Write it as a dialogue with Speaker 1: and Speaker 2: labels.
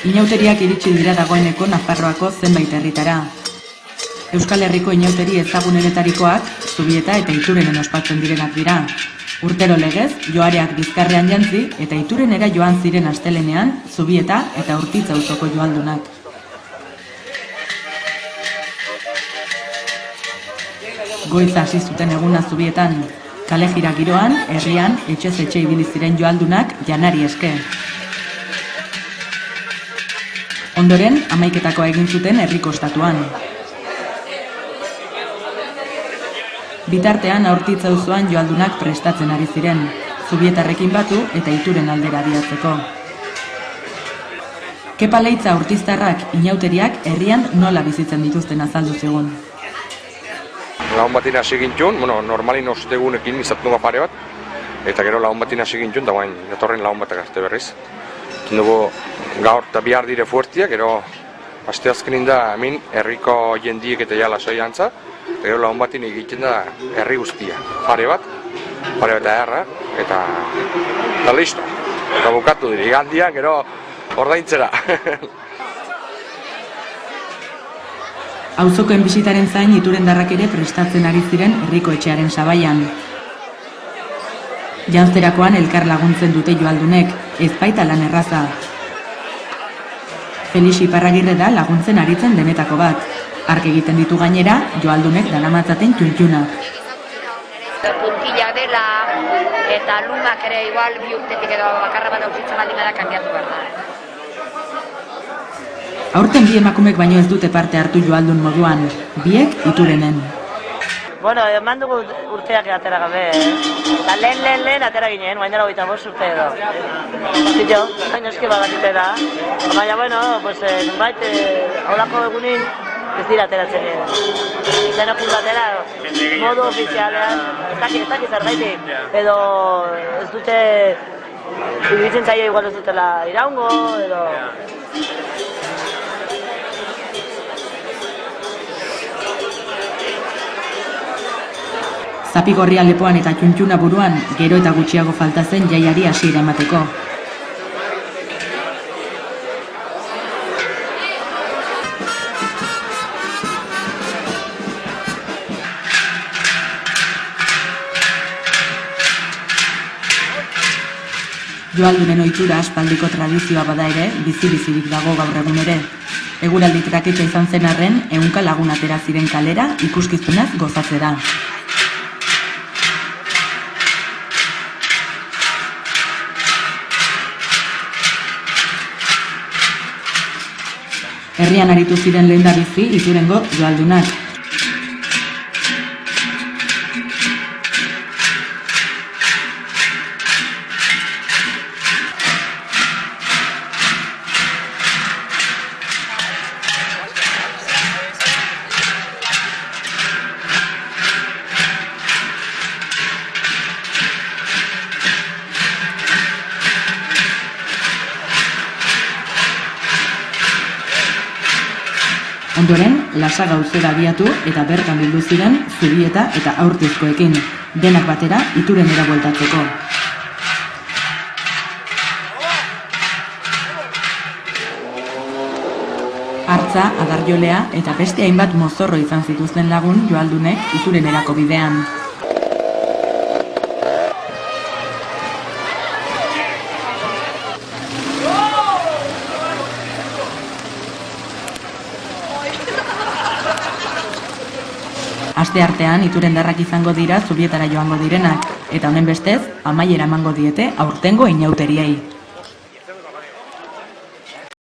Speaker 1: Inauteriak iritsi dira dagoeneko Nafarroako zenbait herritara. Euskal Herriko inauteri ezagunenetarikoak Zubieta eta Iturenen ospatzen direnak dira. Urtero legez, joareak bizkarrean jantzi eta Iturenera joan ziren astelenean Zubieta eta Urtitz auzoko joaldunak. Goiz hasi zuten eguna Zubietan. Kale jira giroan, herrian, etxez etxe ibili ziren joaldunak janari eske. Ondoren, 11-etakoa egin zuten herriko ostatuan. Bitartean Urtitz auzoan joaldunak prestatzen ari ziren, Zubietarrekin batu eta Ituren aldera abiatzeko. Kepa Leitza urtiztarrak inauteriak herrian nola bizitzen dituzten azaldu zigun.
Speaker 2: Lagun batin hasi gintun, normalin ostegunekin izatu pare bat, eta gero lagun batin hasi gintun, da bain, datorren lagun batak arte berriz. Dugu gaur eta bihar dire fuertiak, gero aste azkenin da hemen herriko jendiek eta jala soi antza, eta gero lagun batin egiten da herri guztia. Pare bat erra, eta listo. Eta bukatu dira, igandian gero ordaintzera.
Speaker 1: Auzokoen bisitaren zain Iturendarrak ere prestatzen ari ziren herriko etxearen sabaian. Janzterakoan elkar laguntzen dute joaldunek, ez baita lan erraza. Felix Iparragirre da laguntzen aritzen denetako bat. Ark egiten ditu gainera, joaldunek daramatzaten txuntxunak.
Speaker 3: Puntilla dela eta lumak ere igual bi urtetik edo bakarra bat auzitzen baldin bada kanbiatu behar da.
Speaker 1: Aurten bi emakumek baino ez dute parte hartu joaldun moduan, biek Iturenen.
Speaker 4: Bueno, eman dugu urteak atera gabe, eta lehen atera ginen, baina 25 urte edo. Zito, baina eski bagatite da. Baina, bueno, nunbait, holako egunin ez dira ateratzen denok batera, modu ofizialean, ez dakit zerbaitik, edo ez dute, iruditzen zaio igual ez dutela iraungo, edo...
Speaker 1: Zapigorria lepoan eta txuntxuna buruan, gero eta gutxiago falta zen jaiari hasiera emateko. Joaldunen ohitura aspaldiko tradizioa bada ere, bizi-bizirik dago gaur egun ere. Eguraldi traketxa izan zen arren, 100 lagun atera ziren kalera ikuskizunaz gozatzera. Herrian aritu ziren lehendabizi Iturengo joaldunak. Ondoren, Lasaga auzora abiatu eta bertan bildu ziren Zubieta eta Urtizkoekin, denak batera Iturenera bueltatzeko. Hartza, adarjolea eta beste hainbat mozorro izan zituzten lagun joaldunek Iturenerako bidean. Asteartean Iturendarrak izango dira Zubietara joango direnak, eta honen bestez, amaiera emango diete aurtengo inauteriei.